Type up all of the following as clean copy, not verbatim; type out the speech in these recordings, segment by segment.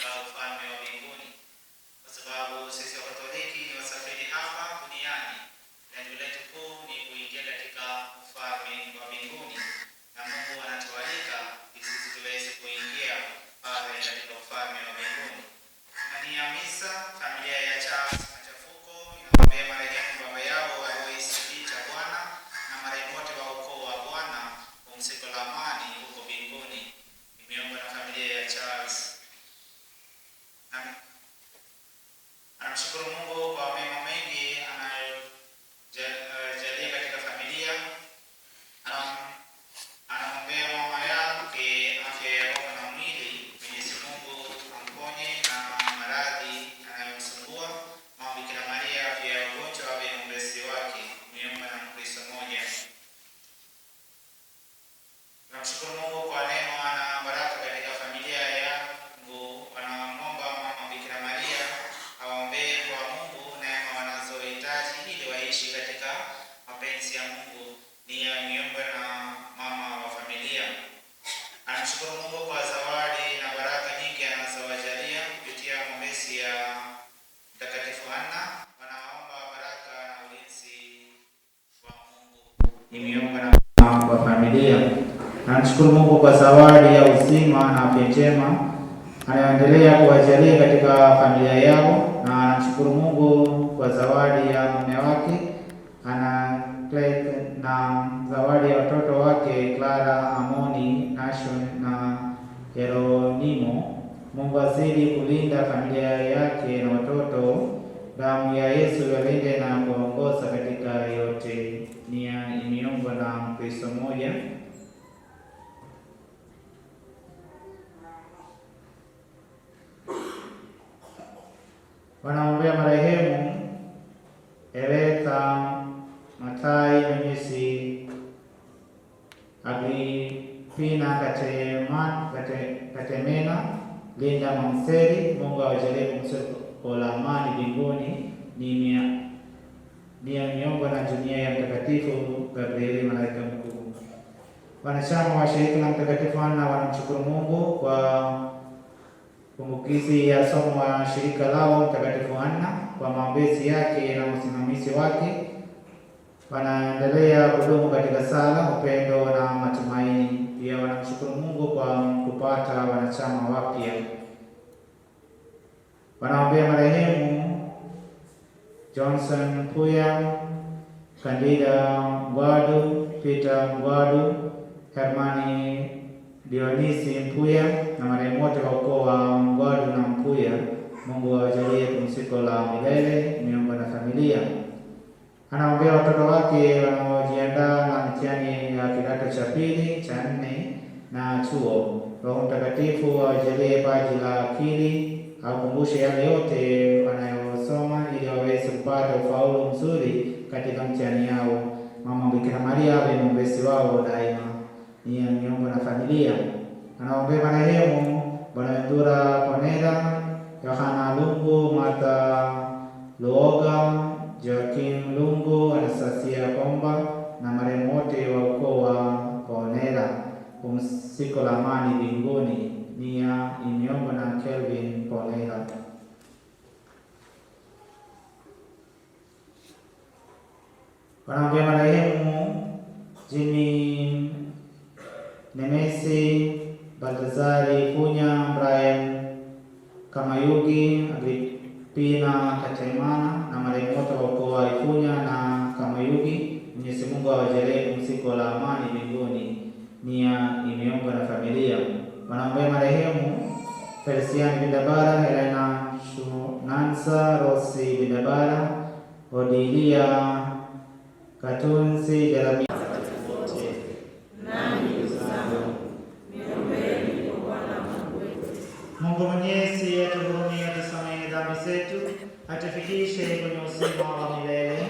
katika ufalme wa mbinguni, kwa sababu sisi Wakatoliki ni wasafiri hapa duniani. Lengo letu kuu ni kuingia katika ufalme wa mbinguni, na Mungu anatualika ili sisi tuweze kuingia pale katika ufalme wa mbinguni. Na ni ya misa, familia ya Charles Machafuko inaombea marehemu baba yao Alois Peter Bwana na marehemu wote wa ukoo wa Bwana pumziko la amani huko mbinguni. Imeombwa na familia ya Charles. Anamshukuru Mungu kwa mema mengi anayojalia katika familia. Anaombea mama yake afya ya roho na mwili, Mwenyezi Mungu amponye na maradhi anayomsumbua. Mama Bikira Maria afya ya ugonjwa awe mlezi wake. Imeombwa na Mkristo mmoja. Namshukuru Mungu kwa neema na baraka katika familia yangu. Wanaomba Mama Bikira Maria awaombee kwa Mungu neema wanazohitaji ili waishi katika mapenzi ya Mungu. Ni miombe na mama wa familia. Anamshukuru Mungu kwa zawadi na baraka nyingi anazowajalia kupitia maombezi ya Mtakatifu Anna. Wanaomba baraka na ulinzi wa Mungu. Ni miombe na mama wa familia. Namshukuru Mungu kwa zawadi ya uzima na afya njema anayoendelea kuwajalia katika familia yao, na namshukuru Mungu kwa zawadi ya mume wake Ana Clay na zawadi ya watoto wake Clara, Amoni, Nashon na Jeronimo. Mungu azidi kulinda familia yake na watoto. Damu ya Yesu iwalinde na kuongoza katika yote. Nia imeombwa na Mkristo mmoja. Wanaombea marehemu Ereta Matai Mwenyezi, Agripina Katemena, Linda Mamseri. Mungu awajalie pumziko la amani mbinguni. Ni miombo na jumuiya ya Mtakatifu Gabrieli malaika mkuu. Wanachama wa shirika la Mtakatifu Anna wanamshukuru Mungu kwa kumbukizi ya somo wa shirika lao Mtakatifu Anna, kwa maombezi yake na usimamizi wake. Wanaendelea kudumu katika sala, upendo na matumaini. Pia wanamshukuru Mungu kwa kupata wanachama wapya. Wanaombea marehemu Johnson Mpuya, Kandida Mgwadu, Peter Mgwadu, Hermani Dionisi Mpuya na marehemu wote wa ukoo wa Mgwadu na Mpuya. Mungu awajalie pumziko la milele. Miombo na familia. Anaombea watoto wake wanaojiandaa na mtihani ya kidato cha pili, cha 4 na chuo. Roho Mtakatifu awajalie paji la akili, akumbushe yale yote wanayosoma ili waweze kupata ufaulu mzuri katika mtihani yao. Mama Bikira Maria awe mwombezi wao daima. Ni miombo na familia. Anaombea marehemu Bonaventura Ponera, Yohana Lungu, Martha Luoga, Joaquim Lungu, Anastasia Komba na marehemu wote wa ukoo wa Ponera pumziko la amani mbinguni. Nia imeombwa na Kelvin Ponera. Wanaombea marehemu Jimmy Nemesi, Baltazari Punya, Brian Kamayugi, Agripina Katemana na marehemu wote wa ukoo wa Ipunya na Kamayugi. Mwenyezi Mungu awajalie pumziko la amani mbinguni. Nia imeombwa na familia. Wanaombea marehemu Felician Bindabara, Helena Shunansa, Rosi Bindabara, Odilia Katunzi, Jeremia. Mungu Mwenyezi atuhurumie, atusamehe dhambi zetu, atufikishe kwenye uzima wa milele.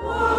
Wow.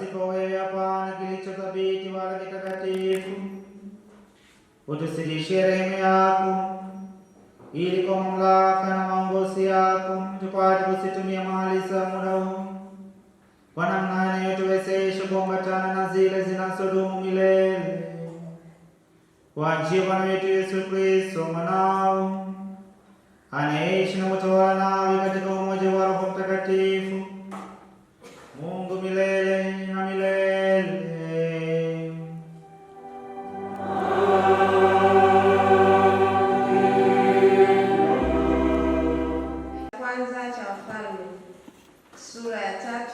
pasipo wewe hapana kilicho thabiti wala kitakatifu. Utusidishie rehema yako, ili kwa mamlaka na maongozi yako tupate kuzitumia mali za muda huu kwa namna inayotuwezesha kuambatana na zile zinazodumu milele, kwa njia ya Bwana wetu Yesu Kristo mwanao, anayeishi na kutawala nawe katika umoja wa Roho Mtakatifu, Mungu milele na milele. Kwanza cha Wafalme sura ya 3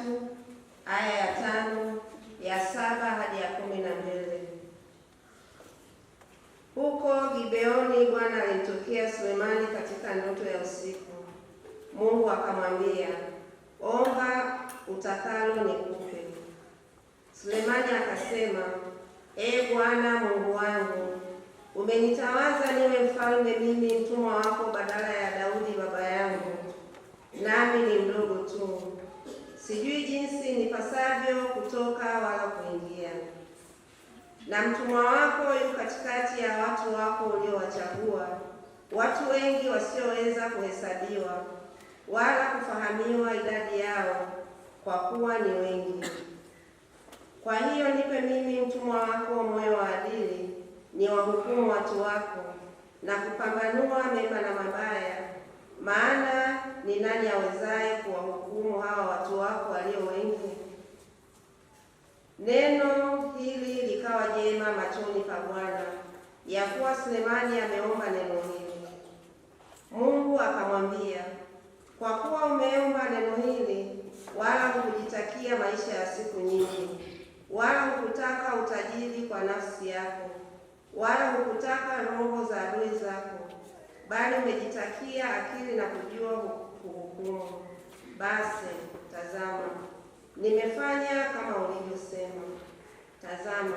aya ya 5 ya 7 hadi ya 12. Huko Gibeoni Bwana alimtokea Sulemani katika ndoto ya usiku. Mungu akamwambia, omba utakalo nikupe. Sulemani akasema, Bwana Mungu wangu, umenitawaza niwe mfalme mimi mtumwa wako badala ya Daudi baba yangu, nami ni mdogo tu, sijui jinsi nipasavyo kutoka wala kuingia. Na mtumwa wako yu katikati ya watu wako uliowachagua, watu wengi wasioweza kuhesabiwa wala kufahamiwa idadi yao, kwa kuwa ni wengi. Kwa hiyo nipe mimi mtumwa wako moyo wa adili, ni wahukumu watu wako na kupambanua mema na mabaya, maana ni nani awezaye kuwahukumu hawa watu wako walio wengi? Neno hili likawa jema machoni pa Bwana, ya kuwa Sulemani ameomba neno hili. Mungu akamwambia, kwa kuwa umeomba neno hili, wala hukujitakia maisha ya siku nyingi, wala hukutaka utajiri kwa nafsi yako, wala hukutaka roho za adui zako, bali umejitakia akili na kujua kuhukumu. Basi tazama, nimefanya kama ulivyosema. Tazama,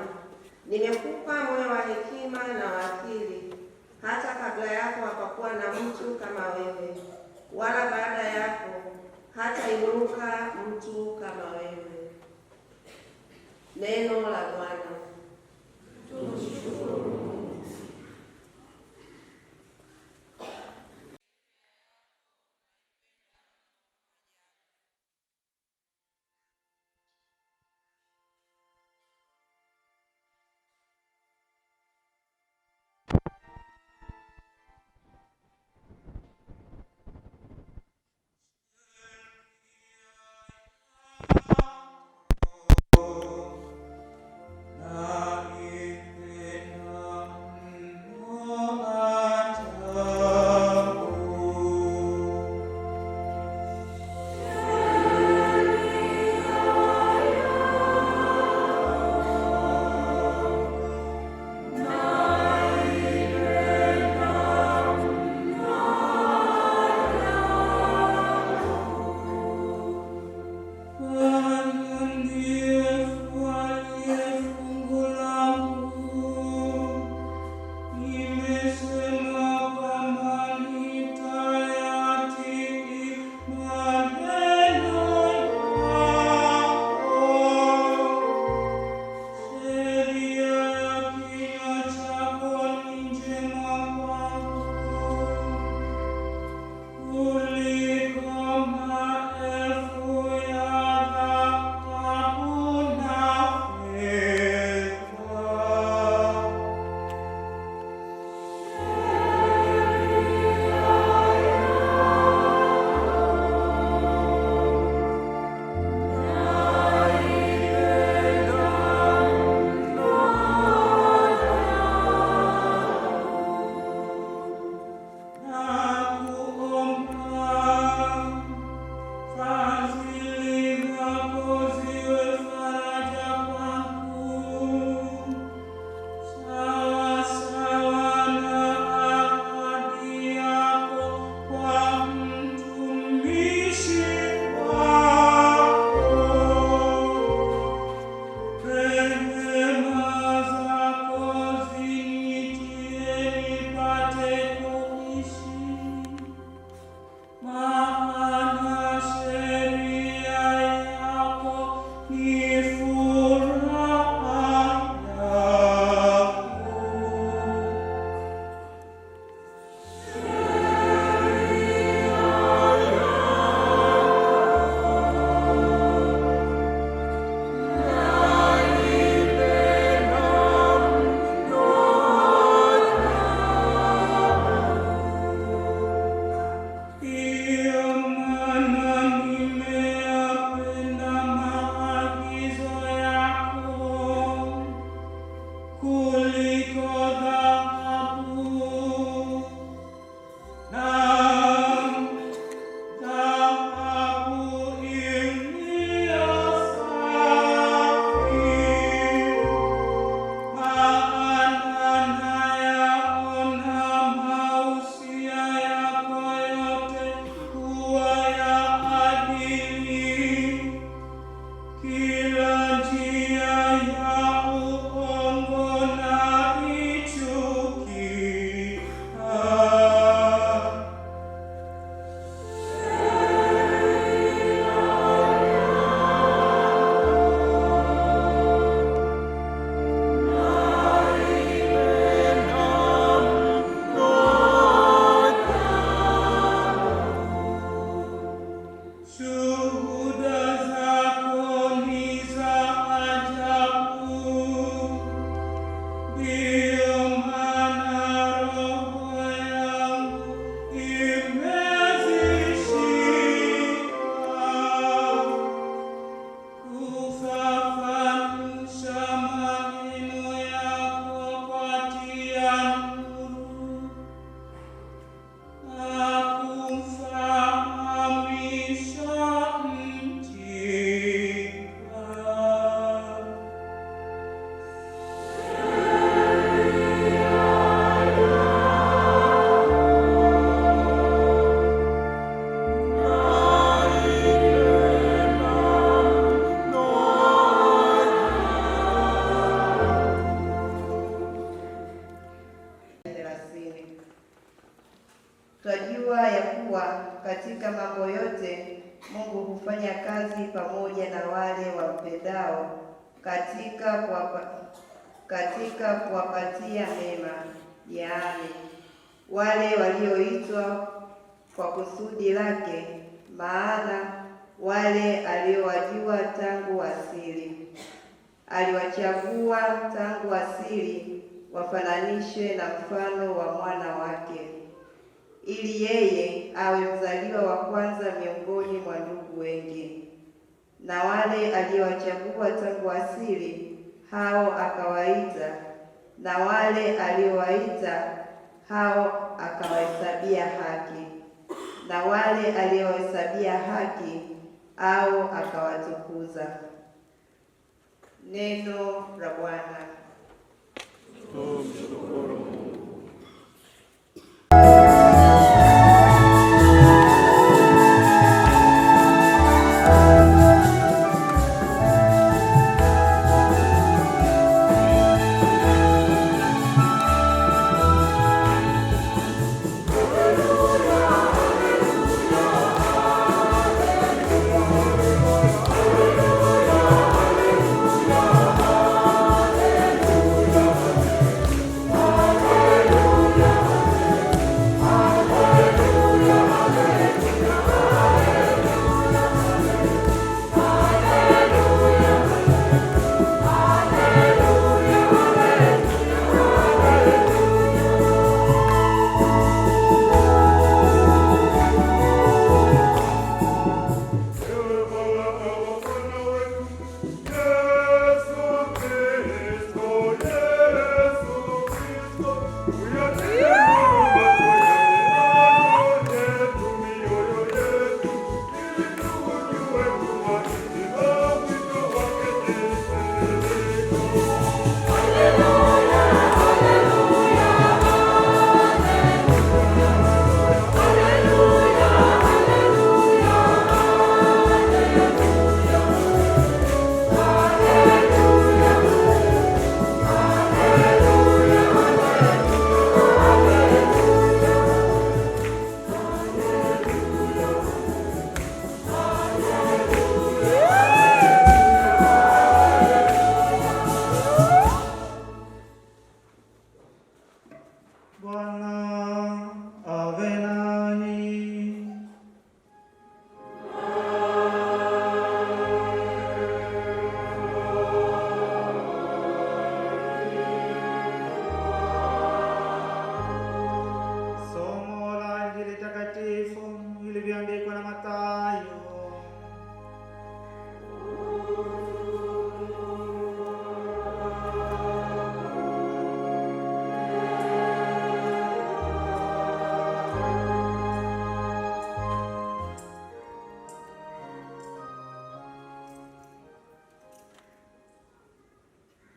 nimekupa moyo wa hekima na wa akili, hata kabla yako hapakuwa na mtu kama wewe, wala baada yako hata inuka mtu kama wewe. Neno la Bwana. pamoja na wale wampendao katika kuwapatia mema, yaani wale walioitwa kwa kusudi lake, maana wale aliowajua tangu asili aliwachagua tangu asili wafananishwe na mfano wa mwana wake, ili yeye awe mzaliwa wa kwanza miongoni mwa ndugu wengi. Na wale aliowachagua tangu asili, hao akawaita, na wale aliowaita, hao akawahesabia haki, na wale aliowahesabia haki, hao akawatukuza. Neno la Bwana.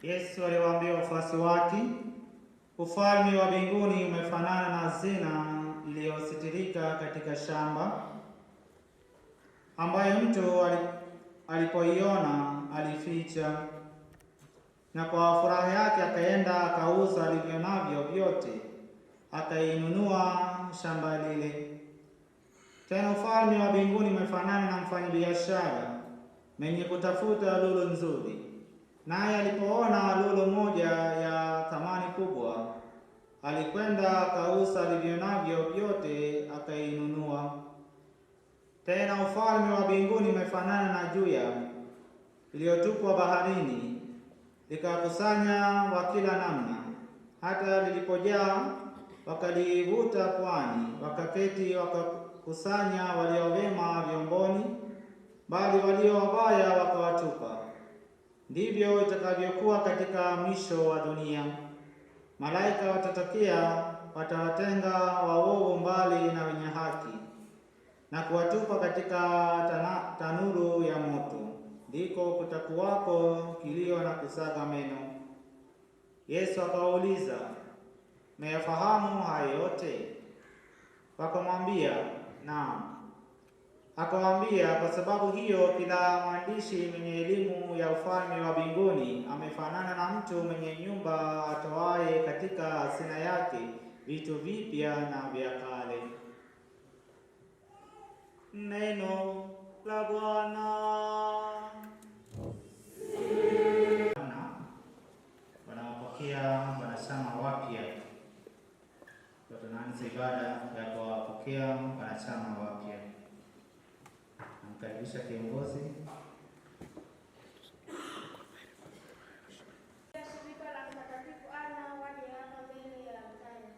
Yesu aliwaambia wafuasi wake, ufalme wa mbinguni umefanana na hazina iliyositirika katika shamba, ambayo mtu alipoiona alificha, na kwa furaha yake akaenda akauza alivyo navyo vyote, akainunua shamba lile. Tena ufalme wa mbinguni umefanana na mfanyabiashara mwenye kutafuta lulu nzuri, naye alipoona lulu moja ya thamani kubwa, alikwenda akauza alivyo navyo vyote, akainunua. Tena ufalme wa mbinguni umefanana na juya iliyotupwa baharini, likakusanya wa kila namna, hata lilipojaa wakalivuta pwani, wakaketi wakakusanya walio wema vyomboni, bali walio wabaya wakawatupa. Ndivyo itakavyokuwa katika mwisho wa dunia. Malaika watatokea, watawatenga waovu mbali na wenye haki, na kuwatupa katika tanuru ya moto. Ndiko kutakuwako kilio na kusaga meno. Yesu akawauliza, mnayafahamu haya yote? Wakamwambia, naam. Akawaambia, kwa sababu hiyo kila mwandishi mwenye elimu ya ufalme wa mbinguni amefanana na mtu mwenye nyumba atoaye katika hazina yake vitu vipya na vya kale. Neno la Bwana. wanachama wapya. Namkaribisha kiongozi. Shirika la Mtakatifu Ana waje hapa mbele ya altari.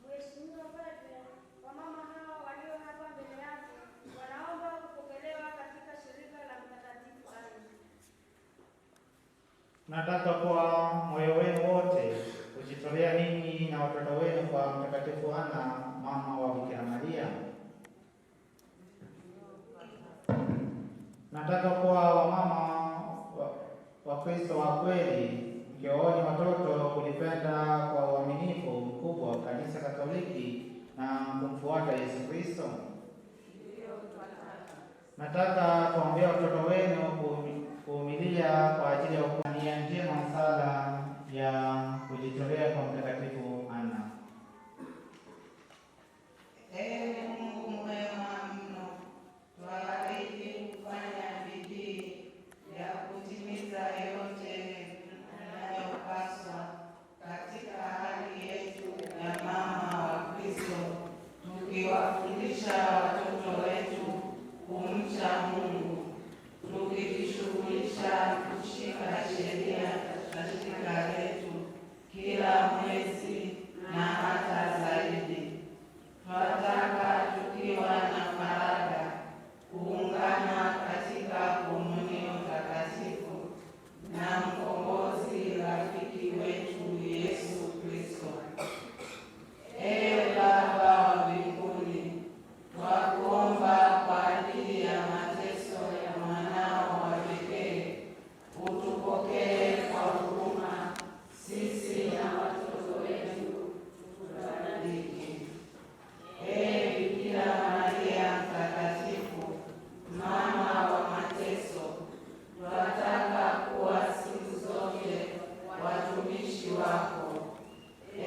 Mheshimiwa Padre, wamama hawa walio hapa mbele yako wanaomba kupokelewa katika shirika la Mtakatifu Ana. Nataka kwa moyo wenu wote kujitolea ninyi na watoto wenu kwa Mtakatifu Ana, mama wa Bikira Maria. Nataka kwa wamama wa Kristo wa kweli mkiooni watoto kulipenda kwa uaminifu mkubwa Kanisa Katoliki na kumfuata Yesu Kristo. Nataka kuombea watoto wenu kuvumilia kwa ajili ya nia njema sala ya kujitolea kwa Mtakatifu Ana. Ee Mungu mwema mno, twaahidi kufanya bidii ya kutimiza yote yanayopaswa katika hali yetu ya mama wa Kristo, tukiwafundisha watoto wetu kumcha Mungu, tukijishughulisha kushika sheria katika letu kila mwezi na hata zaidi. Tunataka tukiwa na faraga kuungana katika komunio takatifu na mkombozi rafiki wetu Yesu Kristo. Ewe Baba wa mbinguni, twakuomba kwa ajili ya mateso ya mwanao wa pekee, utupokee kwa huruma sisi na watoto wetu tubariki. Ee Bikira Maria Mtakatifu, mama wa mateso, tunataka kuwa siku zote watumishi wako.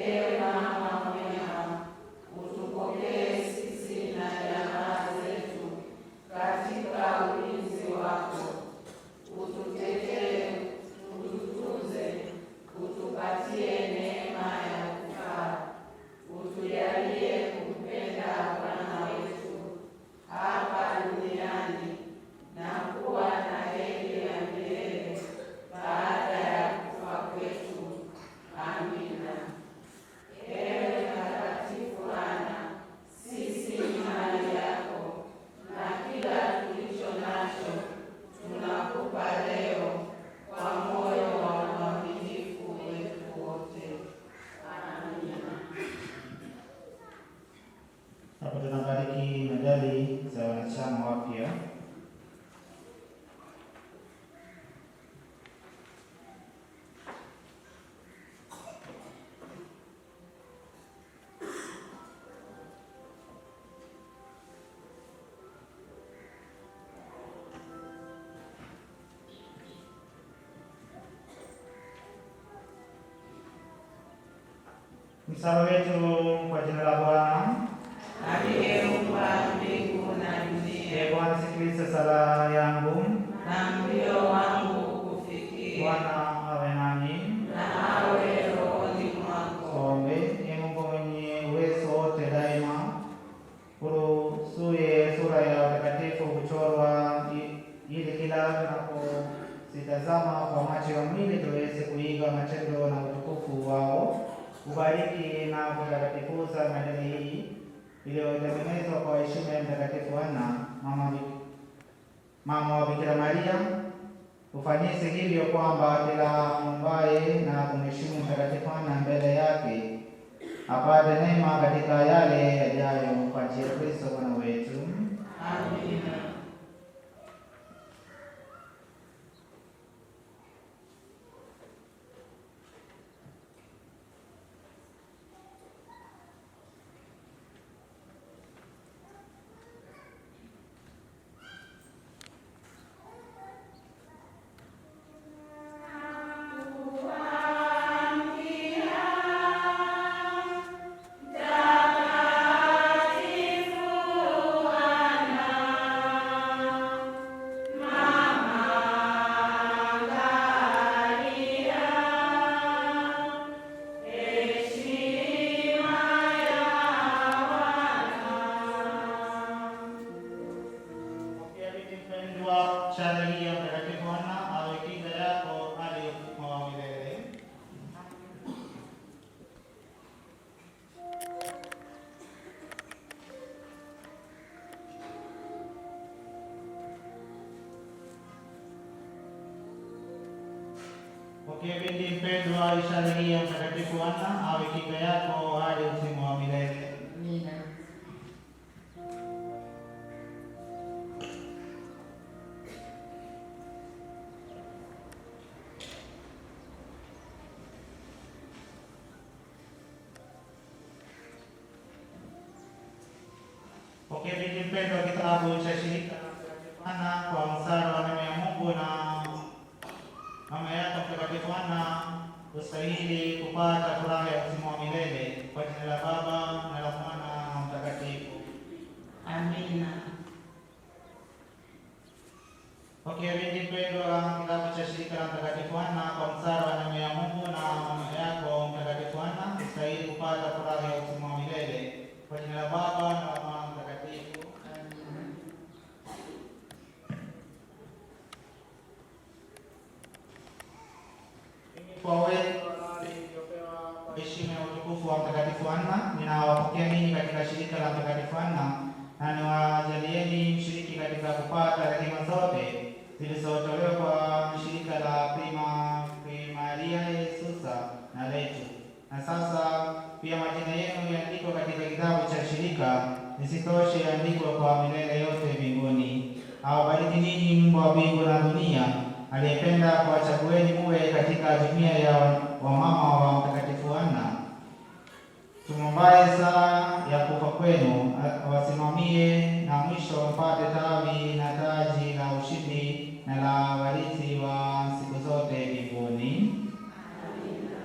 Ewe mama mwema, utupokee sisi na jamaa zetu katika ulinzi wako. Ututetee, ututunze, utupatie neema ya kufaa. Utujalie kumpenda Bwana wetu hapa duniani na kuwa na heri ya milele baada ya kufa kwetu. Amina. Ewe Mtakatifu Ana, sisi ni mali yako, na kila tulicho nacho tunakupa leo kwa moyo wa uaminifu wetu wote. Amina. Hapo tunabariki medali za wanachama wapya. Msala wetu kwa jina la Bwana. Aliyeumba mbingu na dunia. Ee Bwana, sikiliza sala yangu na mlio wangu kufikia. Bwana awe nanyi na awe rohoni mwako. Tuombe. Ee Mungu mwenye uwezo wote daima, uruhusuye sura ya watakatifu kuchorwa ili kila tunapozitazama kwa macho ya mwili tuweze kuiga matendo na utukufu wao. Ubariki na kutakatifuza medali hii iliyotengenezwa kwa heshima ya Mtakatifu Ana, mama wa Bikira Maria. Ufanyise hivyo kwamba kila ambaye na kumheshimu Mtakatifu Ana mbele yake apate neema katika yale yajayo kwa njia ya Kristo Bwana wetu. Amina. Pokea binti mpendwa ishara hii ya Mtakatifu Ana awe kinga yako hadi uzima wa milele. Amina. Pokea binti mpendwa kitabu cha shirika la Mtakatifu Ana kwa msaada wa neema ya Mungu na mama yako Mtakatifu Ana ustahili kupata furaha ya uzima wa milele kwa jina la Baba na la Mwana na Mtakatifu. Amina. Pokea binti mpendwa kitabu cha shirika la Mtakatifu Ana kwa msaada wa neema ya Mungu na mama yako Mtakatifu Ana ustahili kupata furaha ya uzima wa milele kwa jina la Baba na la Mwana na Mtakatifu. Kwa wewe waliopewa heshima ya utukufu wa Mtakatifu Ana, ninawapokea ninyi katika shirika la Mtakatifu Ana na niwajalieni mshiriki katika kupata rehema zote zilizotolewa kwa shirika la Primaria Yesusa na letu. Na sasa pia majina yenu yaandikwa katika kitabu cha shirika, nisitoshe yaandikwa kwa milele yote mbinguni. Awabariki ninyi Mungu wa mbingu na dunia, aliyependa kuwachagueni muwe katika jumuiya ya wamama wa Mtakatifu Ana. Tumombaye saa ya kufa kwenu awasimamie, na mwisho mpate tawi na taji la ushindi na la warithi wa siku zote mbinguni. Amina.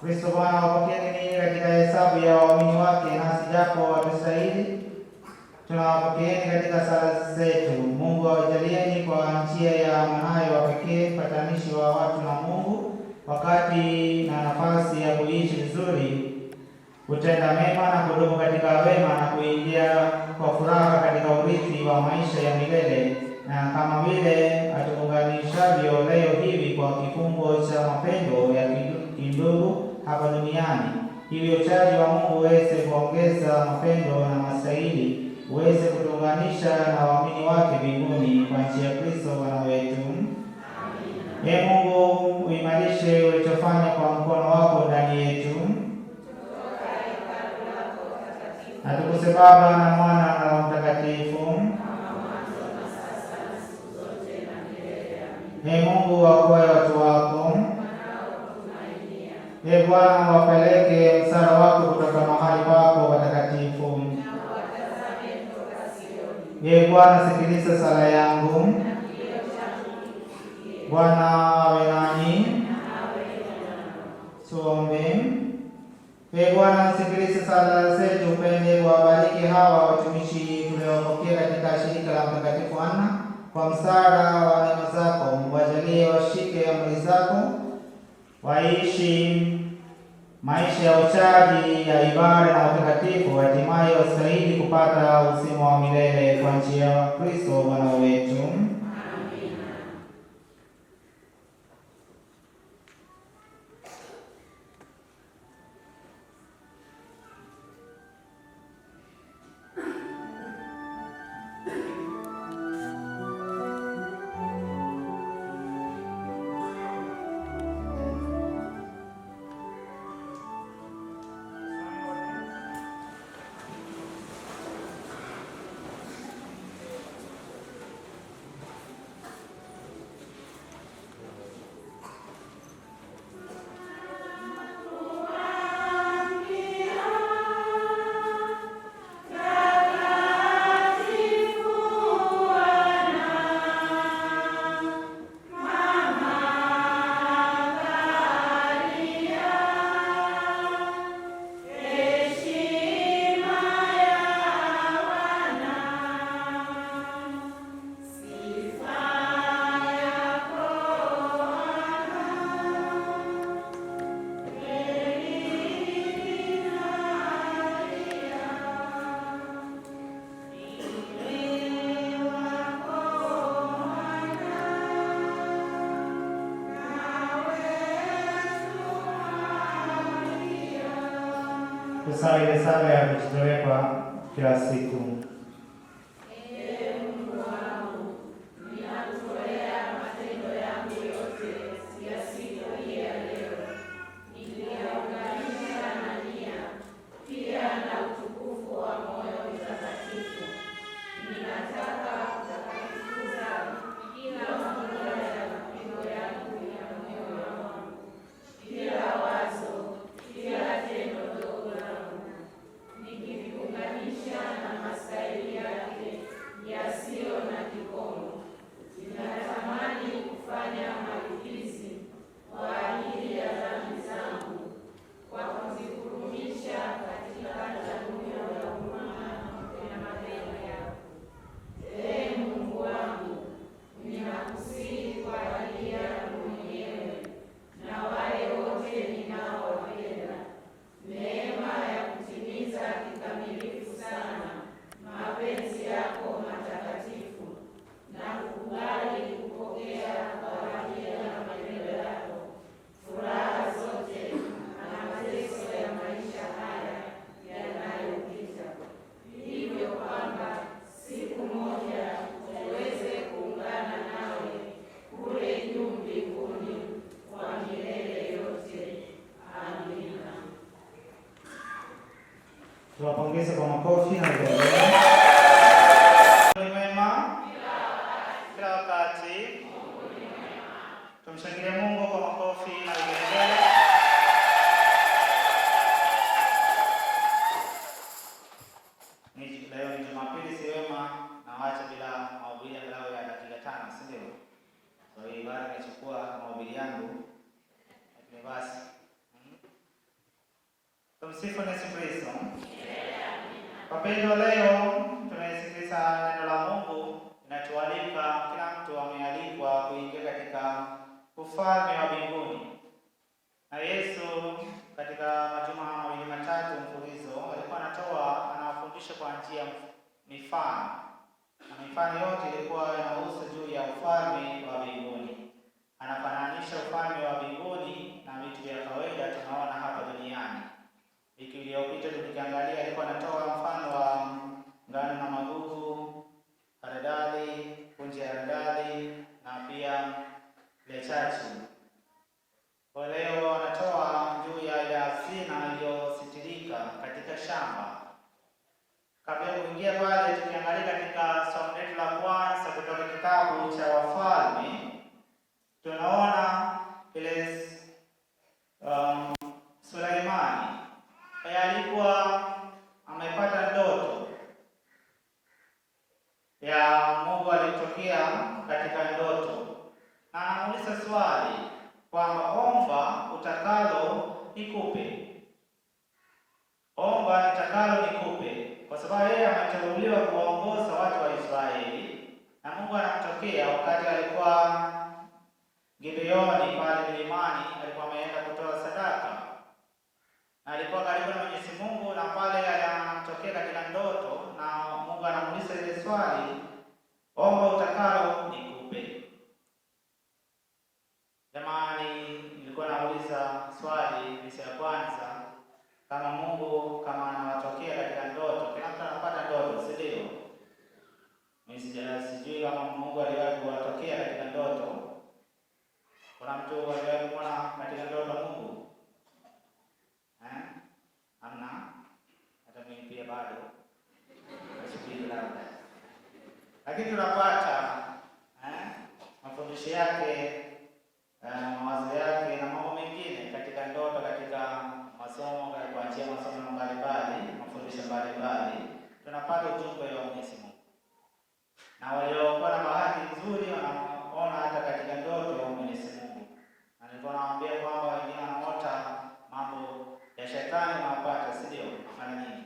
Kristo Bwana wapokeni ninyi katika hesabu ya waamini wake, nasi japo hatustahili tunawapokeeni katika sala zetu. Mungu awajalieni kwa njia ya mwanaye wa pekee, mpatanishi wa watu na Mungu, wakati na nafasi ya kuishi vizuri, kutenda mema na kudumu katika wema, na kuingia kwa furaha katika urithi wa maisha ya milele, na kama vile atuunganishavyo leo hivi kwa kifungo cha mapendo ya kindugu hapa duniani, ili uchaji wa Mungu uweze kuongeza mapendo na mastahili uweze kutuunganisha na waamini wake mbinguni kwa njia ya Kristo Bwana wetu. Amina. Ee Mungu, uimarishe ulichofanya kwa mkono wako ndani yetu. Atukuzwe Baba na Mwana na Roho Mtakatifu. Ee Mungu, waokoe watu wako. Ee Bwana, wapeleke msaada wako kutoka mahali pako patakatifu. Ee Bwana, sikiliza sala yangu. Bwana awe nanyi. Tuombe. Ee Bwana, sikiliza sala zetu, upende kuwabariki hawa watumishi tuliowapokea katika shirika la Mtakatifu Ana. Kwa msaada wa neema zako, wajalie washike amri zako, waishi maisha ya uchaji ya ibada na utakatifu, hatimaye wastahili kupata uzima wa milele kwa njia ya Kristo Bwana wetu. Amina. Tusali ile sala ya kujitolea kwa kila siku. Tuwapongeze kwa makofi na vigelegele. Mwema kila wakati. Tumshangilie Mungu kwa makofi na vigelegele. Leo ni Jumapili, si wema na wacha bila mahubiri angalau ya dakika 5, si ndio? Kwa hiyo ibada nimechukua mahubiri yangu. Lakini basi tumsifu Yesu Kristo. Wapendwa, leo tunasikiliza neno la Mungu linatualika, kila mtu amealikwa kuingia katika ufalme wa mbinguni. Na Yesu katika majuma mawili matatu mfululizo alikuwa anawafundisha kwa njia ya mifano. Na mifano yote ilikuwa inahusu juu ya ufalme wa mbinguni. Anafananisha ufalme wa mbinguni na vitu vya kawaida tunaona hapa duniani. Wiki iliyopita tukiangalia alikuwa anatoa mfano wa ngano na magugu, haradali, punje ya haradali na pia ile chachu. Kwa leo anatoa juu ya ile hazina iliyositirika katika shamba. Kabla ya kuingia pale, tukiangalia katika somo letu la kwanza kutoka kitabu cha Wafalme, tunaona ile Suleimani alikuwa amepata ndoto ya Mungu alitokea katika ndoto, na anamuuliza swali kwamba omba utakalo nikupe, omba nitakalo nikupe, kwa sababu yeye ameteuliwa kuongoza watu wa Israeli, na Mungu anamtokea wakati alikuwa Gibeoni pale milimani, alikuwa ameenda kutoa sadaka. Alikuwa karibu na Mwenyezi Mungu, na pale anamtokea katika ndoto, na Mungu anamuuliza ile swali, omba utakalo nikupe. Jamani, nilikuwa nauliza swali lisa ya kwanza, kama Mungu kama anawatokea katika ndoto, kila mtu anapata ndoto, si ndio? Mimi sijui kama Mungu aliwahi kuwatokea katika ndoto. Kuna mtu aliwahi kuona katika ndoto Mungu? Amna? Hata mimi pia bado nasubiri labda. Lakini tunapata mafundisho yake, mawazo yake na mambo mengine katika ndoto, katika masomo, kuanzia masomo mbalimbali, mafundisho mbalimbali, tunapata ujumbe wa Mwenyezi Mungu. Na waliokuwa na bahati nzuri wanaona hata katika ndoto ya Mwenyezi Mungu. Na nilikuwa nawaambia kwamba wengine wanaota mambo ya shetani wanapata, si ndio? Mara nyingi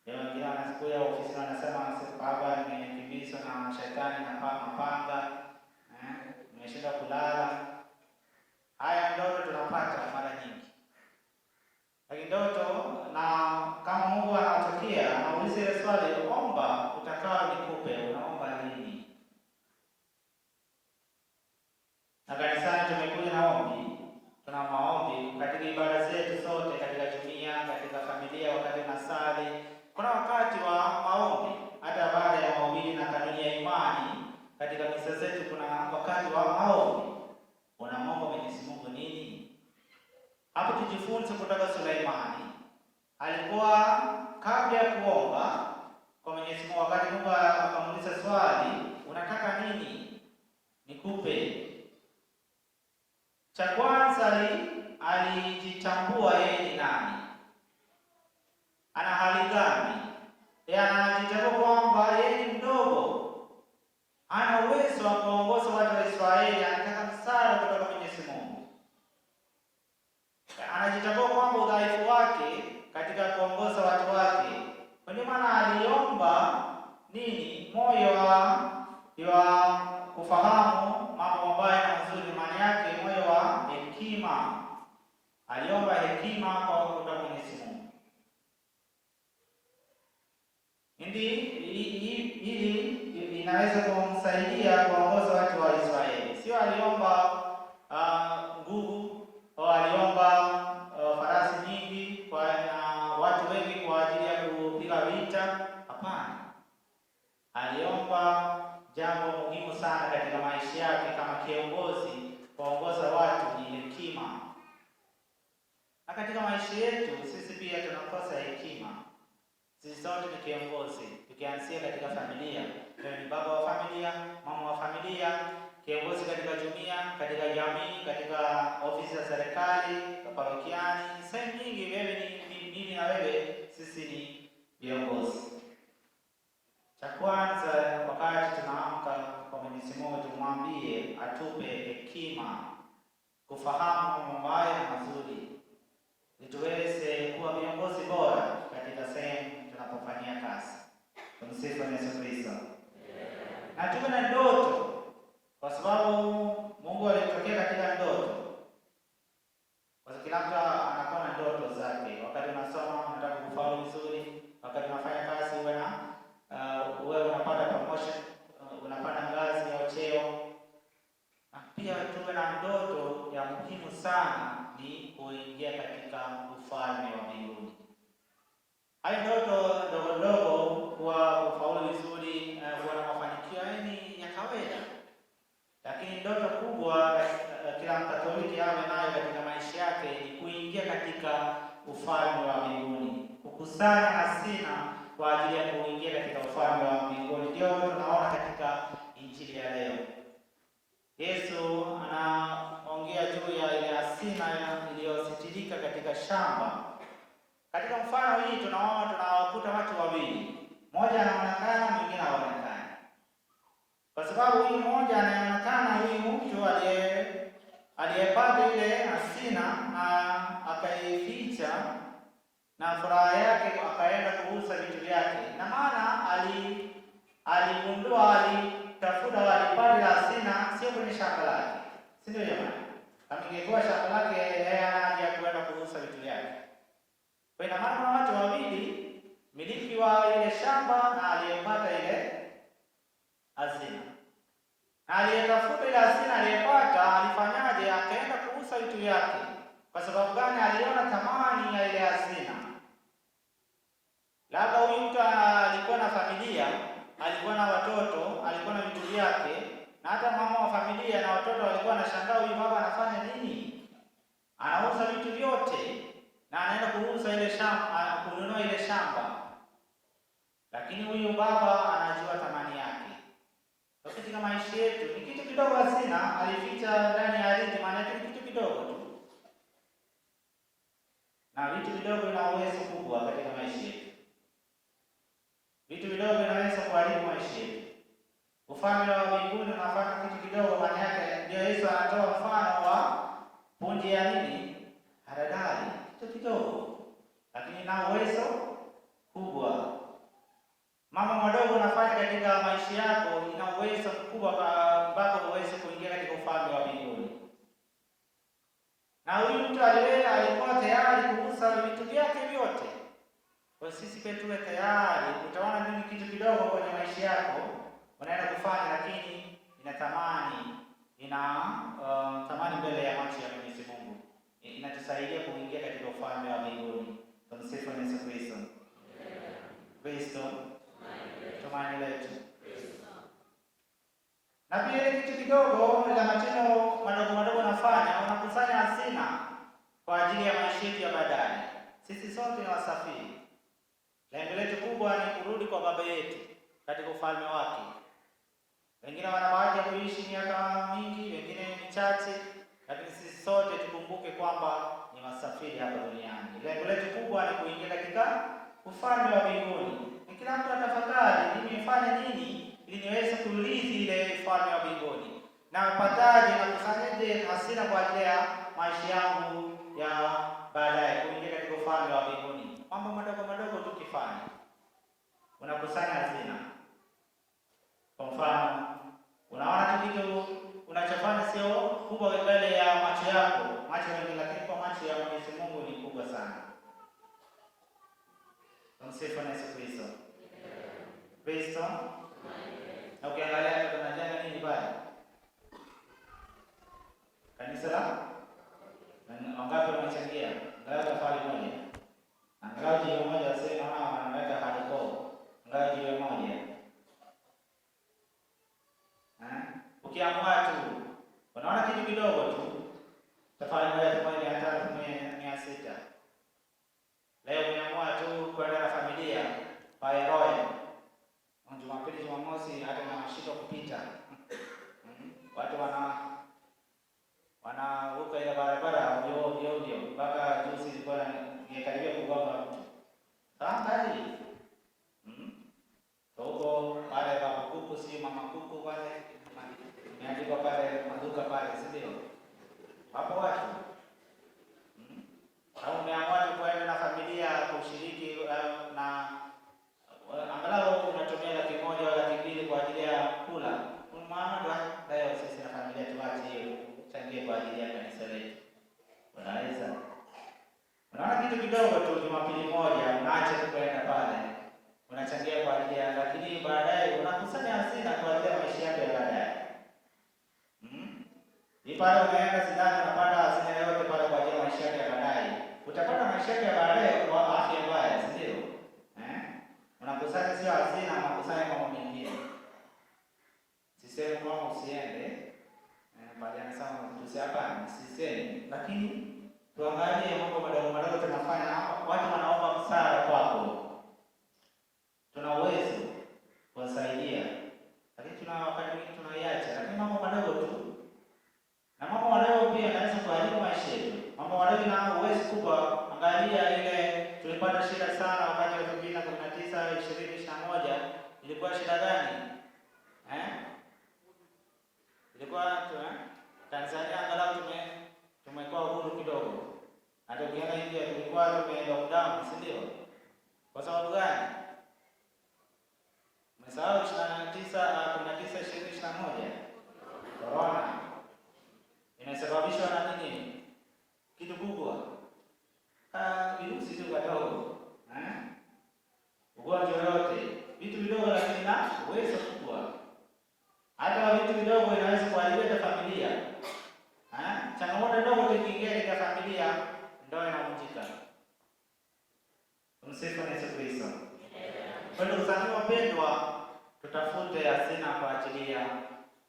leo wengine wanasikia ofisi wanasema baba nimekimbizwa na shetani na mapanga, nimeshinda kulala. Haya ndoto tunapata mara nyingi. Lakini ndoto, na kama Mungu anatokea anauliza ile swali, omba utakao nikupe, unaomba nini? Na kanisani tumekuja na ombi. Tuna maombi katika ibada zetu zote, katika jumuiya, katika familia Cha kwanza alijitambua yeye ni nani, ana hali gani. Anajitambua kwamba yeye ni mdogo, ana uwezo wa kuongoza watu wa Israeli, anataka msaada kutoka kwa Mwenyezi Mungu. Anajitambua kwamba udhaifu wake katika kuongoza watu wake. Ndio maana aliomba nini? Moyo wa kufahamu mambo mabaya na mazuri, maana yake moyo wa hekima. Aliomba hekima kwa kutoka kwa Mwenyezi Mungu. Ili inaweza kumsaidia kuongoza watu wa Israeli. Sio aliomba nguvu au aliomba farasi nyingi na watu wengi kwa ajili ya kupiga vita. Hapana, aliomba jambo muhimu sana katika maisha yake kama kiongozi, kuongoza watu ni hekima. Na katika maisha yetu sisi pia tunakosa hekima. Sisi sote ni kiongozi, tukianzia katika familia. Wewe ni baba wa familia, mama wa familia, kiongozi katika jumuiya, katika jamii, katika ofisi za serikali, parokiani, sehemu nyingi. Wewe ni mimi na wewe, sisi ni viongozi. Cha kwanza, wakati tunaamka kwa Mwenyezi Mungu, tumwambie atupe hekima, kufahamu mambo mabaya na mazuri, ili tuweze kuwa viongozi bora katika sehemu tunapofanyia kazi. Tumsifu Yesu Kristo. Na tuwe na ndoto, kwa sababu Mungu alitokea katika ndoto. Kwa sababu kila mtu anakuwa na ndoto zake. Wakati unasoma unataka kufaulu vizuri, wakati unafanya kazi uwe unapata promotion, unapata ngazi ya cheo. Na pia tuwe na ndoto ya muhimu sana, ni kuingia katika ufalme wa mbinguni. Hayo ndoto ndogo ndogo, kwa kufaulu vizuri, kuwa na mafanikio ni ya kawaida. Lakini ndoto kubwa kila Mkatoliki awe nayo katika maisha yake ni kuingia katika ufalme wa mbinguni, kukusanya hazina kwa ajili ya kuingia katika ufalme wa mbinguni. Ndio tunaona katika Injili ya leo. Yesu anaongea juu ya ile hazina iliyositirika katika shamba. Katika mfano hii tunawakuta watu wawili. Mmoja anaonekana, mwingine haonekani. Kwa sababu huyu mmoja anaonekana, huyu mtu aliyepata ile hazina na akaificha, na furaha yake akaenda kuuza vitu vyake. Na maana aligundua, alitafuta walipata hazina sio kwenye shamba lake. Si ndio jamani? Kama ingekuwa shamba lake, yeye anaje kwenda kuuza vitu vyake? Kwa ina maana watu wawili, miliki wa ile shamba na aliyepata ile hazina. Na aliyetafuta ile hazina aliyepata alifanyaje? Akaenda kuuza vitu vyake. Kwa sababu gani? Aliona thamani ya ile hazina. Labda huyu mtu alikuwa na familia, alikuwa na watoto, alikuwa na vitu vyake, na hata mama wa familia na watoto walikuwa wanashangaa, huyu baba anafanya nini? Anauza vitu vyote na anaenda kuuza ile shamba, kununua ile shamba. Lakini huyu baba anajua thamani yake. Katika maisha yetu ni kitu kidogo hazina alificha ndani ya ardhi, maana ni kitu kidogo tu. Na vitu vidogo vina uwezo kubwa katika maisha yetu. Vitu vidogo vinaweza kuharibu maisha yetu. Ufalme wa mbinguni unafanya kitu kidogo, maana yake ndio Yesu anatoa mfano wa punje ya nini? Haradali. Kitu kidogo lakini na uwezo kubwa. Mama mdogo unafanya katika maisha yako ina uwezo mkubwa mpaka uweze kuingia katika ufalme wa mbinguni. Na huyu mtu alikuwa tayari kuuza vitu vyake vyote. Kwa sisi pia tuwe tayari. Utaona nini kitu kidogo kwenye maisha yako unaenda kufanya, lakini ina thamani, thamani mbele ya macho ya Mwenyezi Mungu. Inatusaidia kuingia katika ufalme wa mbinguni. Tumsifu Yesu Kristo. Kristo tumaini letu. Na pia kitu kidogo la matendo madogo nafanya, unakusanya hazina kwa ajili ya maisha yetu ya baadaye. Sisi sote ni wasafiri. Lengo letu kubwa ni kurudi kwa baba yetu katika ufalme wake. Wengine wana bahati ya kuishi miaka mingi, wengine michache, lakini sisi sisi sote tukumbuke kwamba ni wasafiri hapa duniani. Lengo letu kubwa ni kuingia katika ufalme wa mbinguni. Ni kila mtu atafakari, mimi nifanye nini ili niweze kuurithi ile ufalme wa mbinguni? Na napataje na kufanyaje hazina kwa ajili ya maisha yangu ya baadaye kuingia katika ufalme wa mbinguni? Mambo madogo madogo tukifanya. Unakusanya hazina. Kwa mfano, unaona kitu unachofanya sio kubwa mbele ya macho yako, macho mengi, lakini kwa macho ya Mwenyezi Mungu ni kubwa sana. Tumsifu Yesu Kristo. Kristo. Na ukiangalia tunajenga nini pale? Kanisa la wangapi wanachangia? Angalau tafari moja. Angalau jiwe moja sasa naona wanaweka hardcore. Angalau jiwe moja. Ukiamua tu, unaona kitu kidogo tu, tafari moja tu 300, 600. Leo umeamua tu kwenda na familia pale Royal. Jumapili, Jumamosi hata na mashiko kupita. Watu wanaruka ile barabara ovyo mpaka juzi ilikuwa inakaribia kugonga mtu. Tafadhali. Huko pale baba kuku si mama kuku pale. Niandika pale maduka pale, si ndio? Hapo watu. Au umeamua kwenda na familia kushiriki na angalau unatumia 100,000 au 200,000 kwa ajili ya kula. Maana leo sisi na familia tuache hiyo, changie kwa ajili ya kanisa letu. Unaweza. Unaona kitu kidogo tu Jumapili moja unaacha kwenda pale. Unachangia kwa ajili ya, lakini baadaye unakusanya hazina kwa ajili ya maisha yako ya baadaye. Pale unaenda sidani unapata hazina yote pale kwa ajili ya maisha yako ya baadaye. Utapata maisha yako ya baadaye kwa afya mbaya, si ndio? Unakusanya sio hazina, unakusanya mambo mengine. Sisemi kwamba usiende. Bali anasema tusihapana, sisemi, lakini tuangalie mambo madogo madogo tunafanya. Watu wanaomba msaada kwako. Tuna uwezo kuwasaidia. Lakini tuna wakati mwingine tunaiacha. Lakini mambo madogo tu. Na mambo madogo pia yanaweza kuharibu maisha yetu. Mambo madogo na uwezo kubwa. Angalia ile tulipata shida sana wakati wa 2019, 2021. Ilikuwa shida gani? Ilikuwa Tanzania angalau tumekuwa huru kidogo. Hata ukienda India tulikuwa lockdown, si ndio? Kwa sababu gani? Msahau 19, 2021. Corona. Inasababishwa na nini? Kitu kubwa. Virusi tu kadogo. Ugonjwa yote. Vitu vidogo lakini na uwezo kubwa. Hata vitu vidogo inaweza kuharibia familia. Changamoto ndogo ikiingia katika familia ndio inavunjika. Tumsifu Yesu Kristo. Kwa ndugu zangu wapendwa, tutafute hazina kwa ajili ya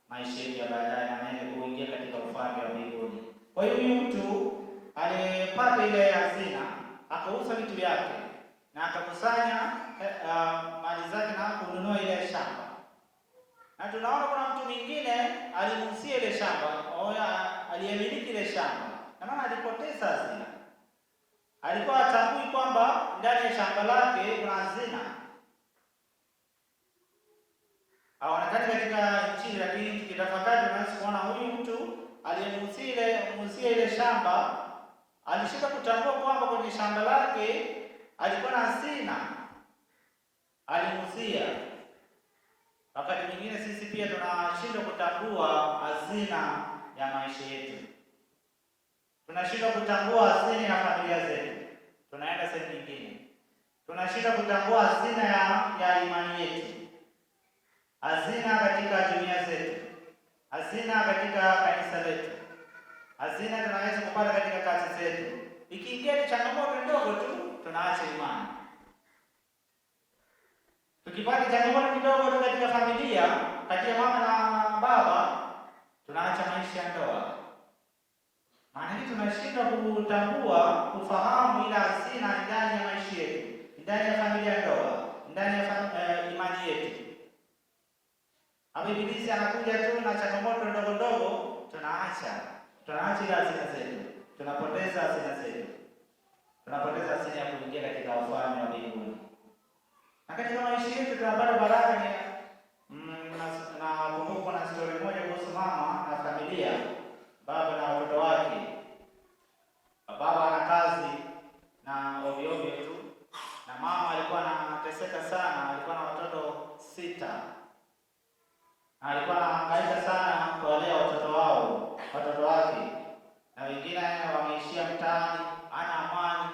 maisha yetu ya baadaye na nene kuingia katika ufalme wa mbinguni. Kwa hiyo huyu mtu alipata ile hazina, akauza vitu vyake na akakusanya mali zake na kununua ile shamba. Na tunaona kuna mtu mwingine alimuuzia ile shamba, au aliyemiliki ile shamba. Na maana alipoteza hazina. Alikuwa hatambui kwamba ndani ya shamba lake kuna hazina. Haonekani katika Injili, lakini tukitafakari tunaweza kuona huyu mtu aliyemuuzia ile shamba alishika kutambua kwamba kwenye shamba lake alikuwa na hazina. Alimuuzia. Wakati mwingine sisi pia tunashindwa kutambua hazina ya maisha yetu. Tunashindwa kutambua hazina ya familia zetu. Tunaenda sehemu nyingine. Tunashindwa kutambua hazina ya imani yetu. Hazina katika dunia zetu. Hazina katika kanisa letu. Hazina tunaweza kupata katika kazi zetu. Ikiingia ni changamoto ndogo tu, tunaacha imani. Tukipata changamoto kidogo tu katika familia, kati ya mama na baba, tunaacha maisha ya ndoa. Maana hii tunashindwa kutambua, kufahamu ile hazina ndani ya maisha yetu, ndani ya familia, ndoa, ndani ya imani yetu. Ibilisi anakuja tu na changamoto ndogo ndogo, tunaacha. tunaacha hazina zetu, tunapoteza hazina zetu, tunapoteza hazina ya kuingia katika ufalme wa mbinguni. Na katika maisha yetu tunapata baraka ni nakumbuka na story moja kuhusu mama na familia, baba na watoto wake. Baba ana kazi na ovyo tu, na mama alikuwa anateseka sana, alikuwa na watoto 6. Na alikuwa anahangaika sana kuwalea watoto wake. Na wengine wameishia mtaani, ana amani,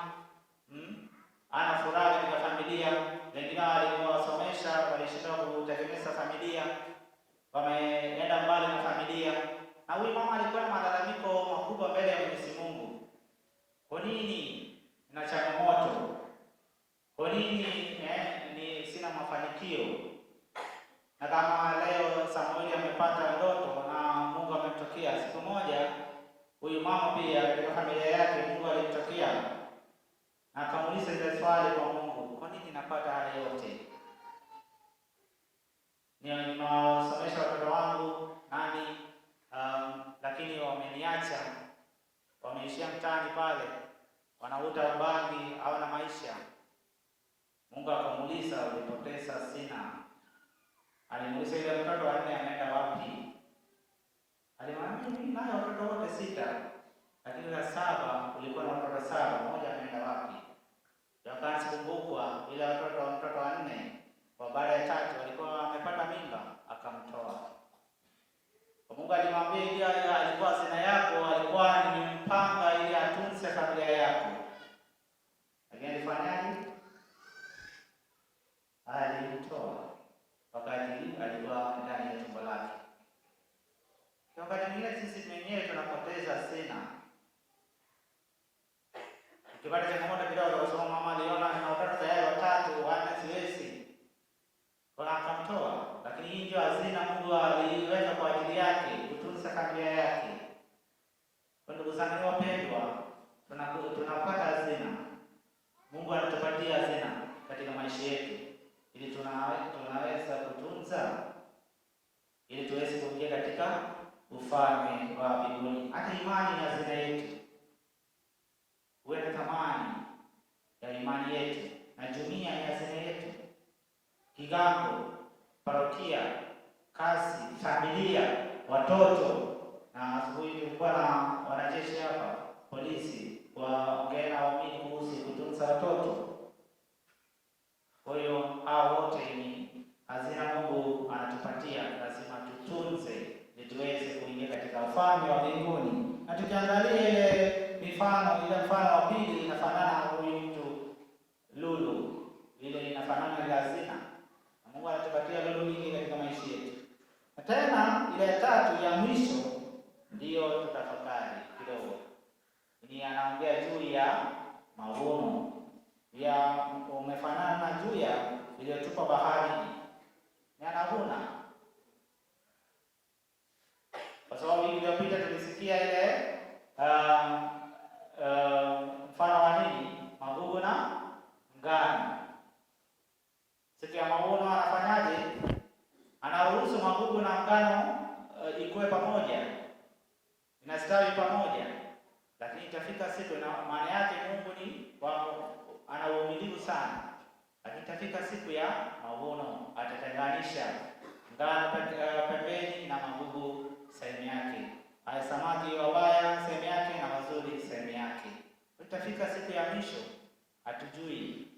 ana furaha katika familia. Wengine waliwasomesha, walishindwa kutegemeza familia, wameenda mbali na familia. Na huyu mama alikuwa na malalamiko makubwa mbele ya Mwenyezi Mungu. Kwa nini na changamoto? Kwa nini ni sina mafanikio? Na kama leo Samueli amepata ndoto na Mungu amemtokea siku moja, huyu mama pia katika familia yake Mungu alimtokea na akamuuliza ile swali kwa Mungu, kwa nini napata haya yote? Ninawasomesha watoto wangu lakini wameniacha, wameishia mtaani pale, wanavuta bangi au na maisha. Mungu akamuuliza, ulipoteza sina? Alimuuliza ile mtoto wa 4 ameenda wapi? Alimwambia, mimi nayo watoto wote 6, lakini la 7 ulikuwa na watoto 7, mmoja ameenda wapi? Akakumbukwa ile mtoto wa 4 kwa baada ya 3 alikuwa amepata mimba, akamtoa. Mungu alimwambia ile alikuwa hazina yako, alikuwa nimempanga ili atunze familia yako. Lakini alifanyaje? Alimtoa wakati alikuwa ndani ya tumbo lake. Kwa wakati mwingine sisi wenyewe tunapoteza hazina. Ukipata changamoto kidogo, usoma mama aliona na watoto tayari 3, 4 siwezi, kwa akamtoa. Lakini hii ndio hazina Mungu aliweka kwa ajili yake, kutunza familia yake. Kwa ndugu zangu wapendwa, tunapata hazina. Mungu anatupatia hazina katika maisha yetu ili tunaweza kutunza, ili tuweze kuingia katika ufalme wa mbinguni. Hata imani ni hazina yetu. Uwe na thamani ya imani yetu, na jumuiya ni hazina yetu. Kigango, parokia, kazi, familia, watoto. Na asubuhi tulikuwa na wanajeshi hapa, polisi, waongea na waumini kuhusu kutunza watoto. Kwa hiyo hao wote ni hazina Mungu anatupatia, lazima tutunze ili tuweze kuingia katika ufalme wa mbinguni. Na tukiangalia ile mfano wa pili inafanana na huyu mtu lulu, ile inafanana na hazina. Na Mungu anatupatia lulu nyingi katika maisha yetu. Na tena ile ya 3 ya mwisho ndio tutafakari kidogo. Ni anaongea juu ya mavuno. Ya umefanana na juu ya iliyotupa bahari. Ni anavuna. Kwa sababu wiki iliyopita tulisikia ile mfano wa nini? Magugu na ngano. Siku ya mavuno anafanyaje? Anaruhusu magugu na ngano ikue pamoja, inastawi pamoja. Lakini itafika siku, na maana yake Mungu ni ana uvumilivu sana. Lakini itafika siku ya mavuno, atatenganisha ngano pembeni na magugu sehemu yake. Haya, samaki wabaya sehemu yake na wazuri sehemu yake. Itafika siku ya mwisho, hatujui.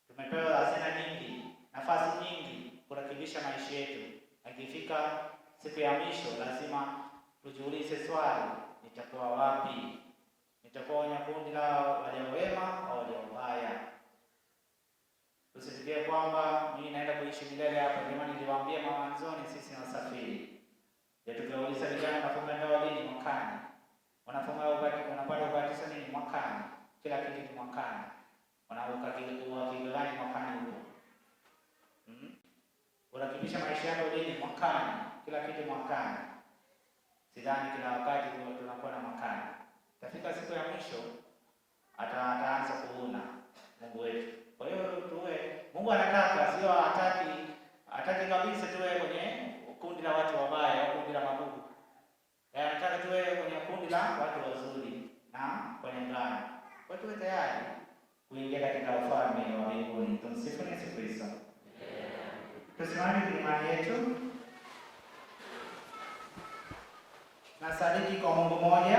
Tumepewa hazina nyingi, nafasi nyingi kurekebisha maisha yetu. Ikifika siku ya mwisho, lazima tujiulize swali, nitakuwa wapi? Nitakuwa kwenye kundi la walio wema au walio wabaya? Tusifikie kwamba mimi naenda kuishi milele hapa. Jamani, niliwaambia mwanzoni, sisi ni wasafiri. Tukiwauliza vijana wanafunga ndoa lini? Mwakani. Unapata ubatizo nini? Mwakani. Kila kitu ni mwakani. Wakigani mwakani huko. Unakimbisha maisha yako lini? Mwakani. Kila kitu mwakani. Sidhani kila wakati tunakuwa na mwakani. Tafika siku ya mwisho, ataanza kuuna Mungu wetu. Kwa hiyo Mungu anataka, sio hataki kabisa tuwe kwenye kundi la watu wabaya au kundi la magugu. Anataka tuwe kwenye kundi la watu wazuri na kwenye ngano. Kwa tuwe tayari kuingia katika ufalme wa mbinguni. Tumsifu Yesu Kristo. Tusimame kwa imani yetu. Na sadiki kwa Mungu mmoja.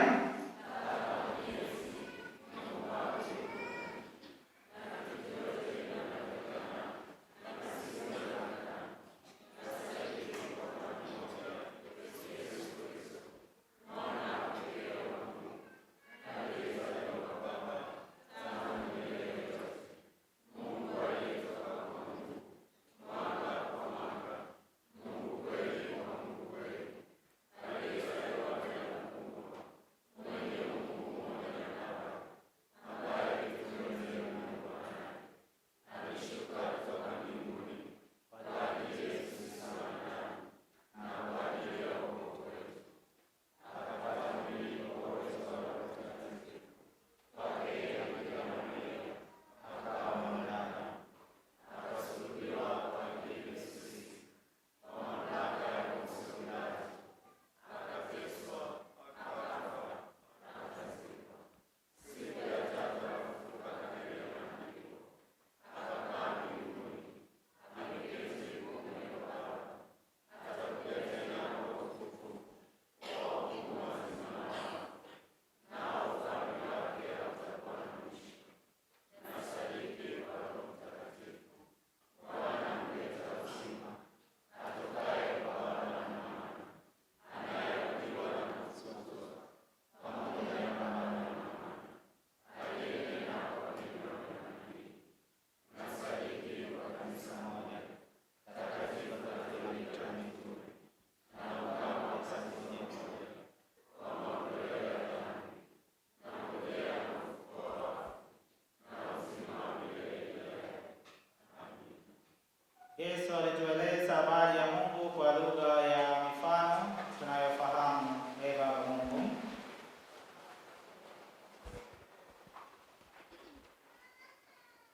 Yesu alitueleza habari ya Mungu kwa lugha ya mifano tunayofahamu. Ee Baba Mungu,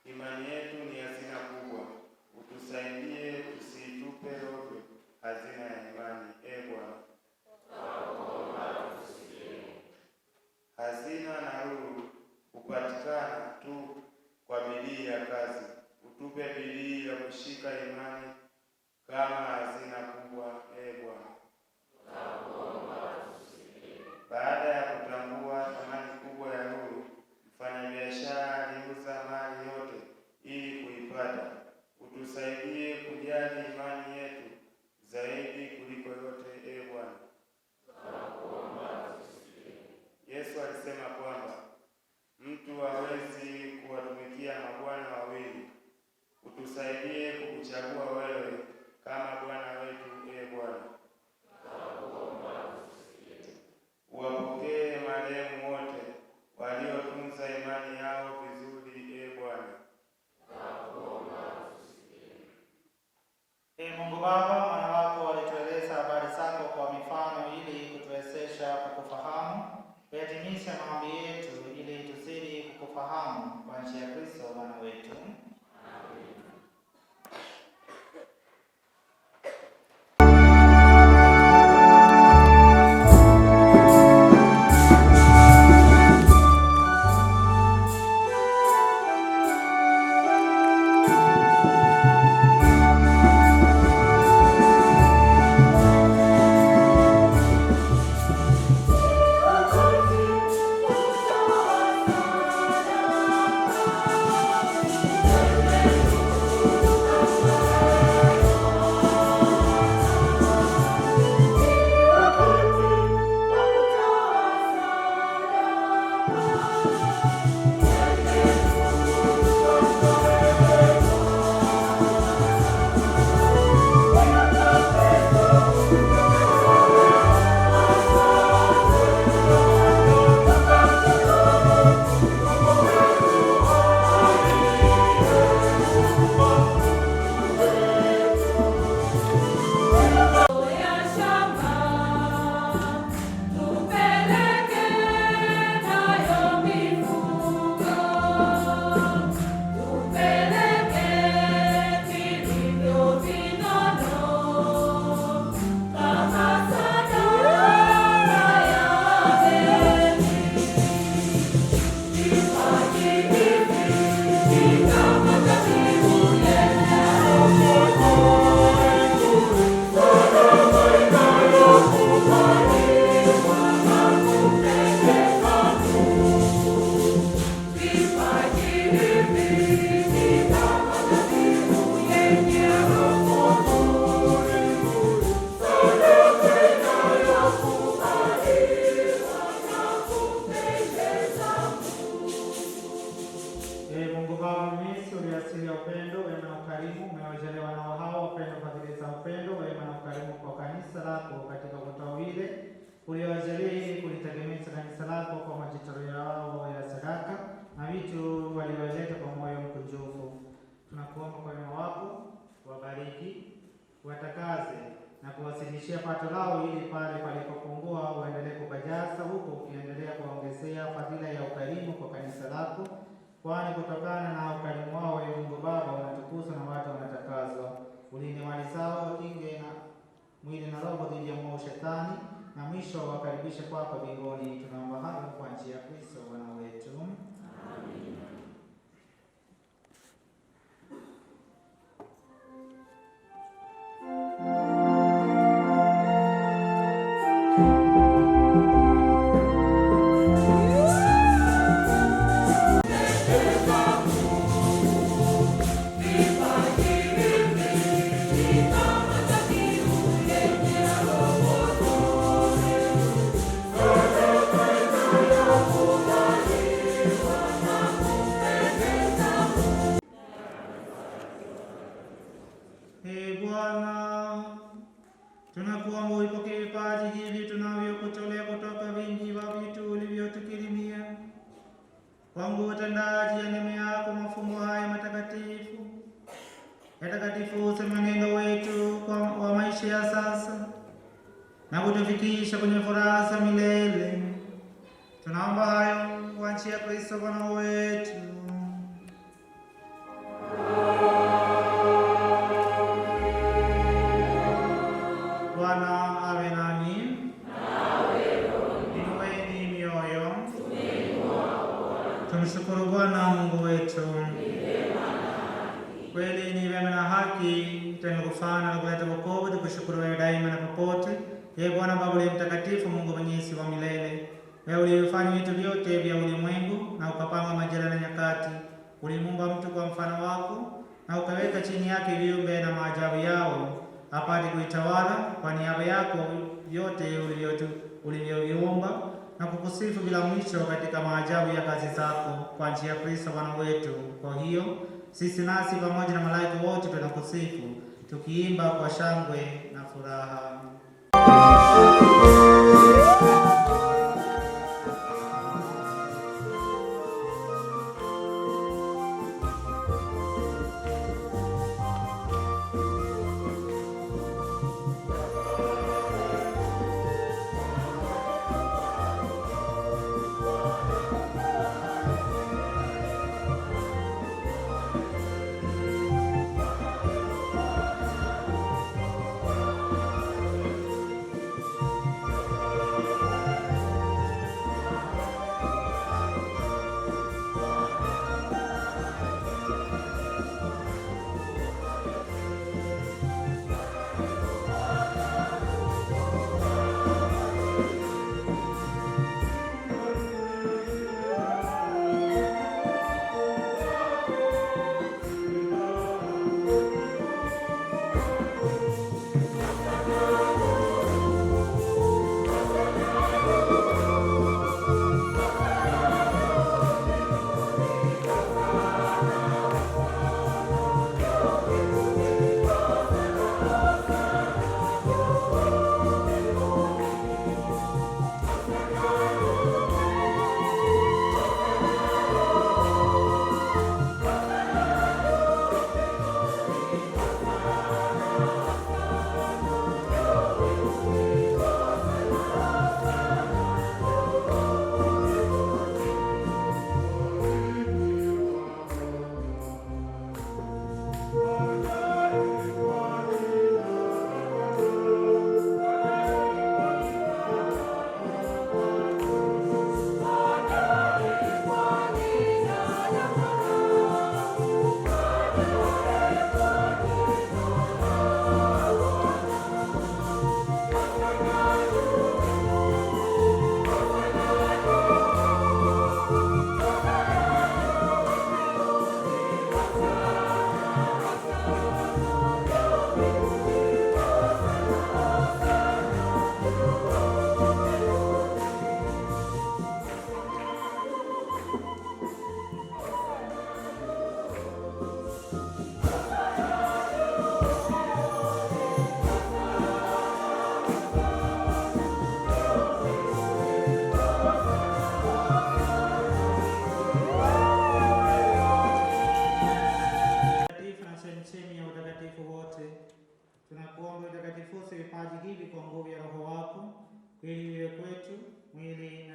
imani yetu ni hazina kubwa, utusaidie tusitupe ovyo hazina ya imani. Ee Bwana, hazina na nuru hupatikana tu kwa bidii ya kazi. Utupe bidii ya kushika imani kama hazina kubwa. Ee Bwana, baada ya kutambua thamani kubwa ya nuru, mfanyabiashara aliuza mali yote ili kuipata. Utusaidie kujali imani yetu zaidi kuliko yote. Ee Bwana, Yesu alisema kwamba mtu hawezi kuwatumikia mabwana wawili. Utusaidie kukuchagua wewe kama Bwana wetu. Ee Bwana, uwapokee marehemu wote waliotunza imani yao vizuri. Ee Bwana, Ee Mungu Baba, mwana wako walitueleza habari zako kwa mifano ili kutuwezesha kukufahamu. Yatimisha maombi yetu ili tuzidi kukufahamu kwa njia ya Kristo Bwana wetu. Yeah. majitoleo yao ya sadaka na vitu walioleta kwa moyo mkunjufu. Tunakuomba kwa wema wako wabariki, watakaze na kuwasilishia pato lao, ili pale palipopungua uendelee kupajaza, huko ukiendelea kuwaongezea fadhila ya ukarimu kwa kanisa lako, kwani kutokana na ukarimu wao Mungu Baba unatukuzwa na watu wanatakazwa. Ulinde mali zao, kinge na mwili na roho dhidi ya mwovu Shetani, na mwisho wakaribishe kwako mbinguni. Tunaomba hayo kwa njia ya Kristo Bwana wetu. Amina. Bwana, tunakuomba uipokee vipaji hivi tunavyokutolea kutoka vingi vya vitu ulivyotukirimia. Kwangu utendaji ya neema yako, mafumbo haya matakatifu yatakatifuze mwenendo wetu wa maisha ya sasa na kutufikisha kwenye furaha za milele. Tunaomba hayo kwa njia ya Kristo Bwana wetu. Bwana awe nani. Inueni mioyo. Tumshukuru Bwana Mungu wetu. Kweli ni vyema na haki tena kufana na kuleta wokovu, tukushukuru wewe daima na popote. Ee Bwana Baba uliye mtakatifu, Mungu mwenyezi wa milele, wewe uliyefanya vitu vyote vya ulimwengu na ukapanga majira na nyakati. Ulimuumba mtu kwa mfano wako na ukaweka chini yake viumbe na maajabu yao, apate kuitawala kwa niaba yako vyote ulivyoviumba na kukusifu bila mwisho katika maajabu ya kazi zako, kwa njia ya Kristo Bwana wetu. Kwa hiyo sisi nasi pamoja na malaika wote tunakusifu tukiimba kwa shangwe na furaha.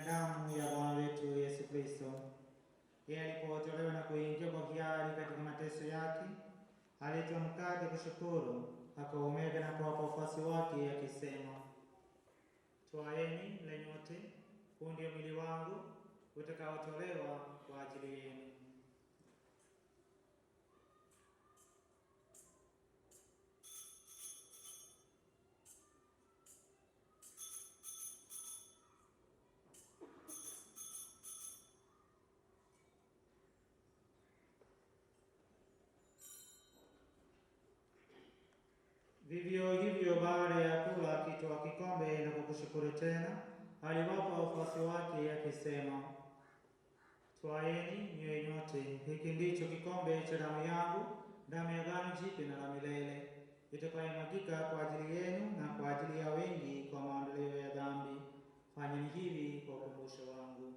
damu ya Bwana wetu Yesu Kristo. Yeye alipotolewa na kuingia kwa hiari katika mateso yake, alitoa mkate kushukuru, akaumega na kuwapa wafuasi wake akisema, twaeni mle nyote, huu ndio mwili wangu utakaotolewa kwa ajili yenu. Vivyo hivyo baada ya kula, akitwaa kikombe na kukushukuru tena, aliwapa wafuasi wake akisema, twaeni mnywe nyote, hiki ndicho kikombe cha damu yangu, damu ya agano jipya na la milele, itakayomwagika kwa ajili yenu na kwa ajili ya wengi kwa maondoleo ya dhambi. Fanyeni hivi kwa ukumbusho wangu.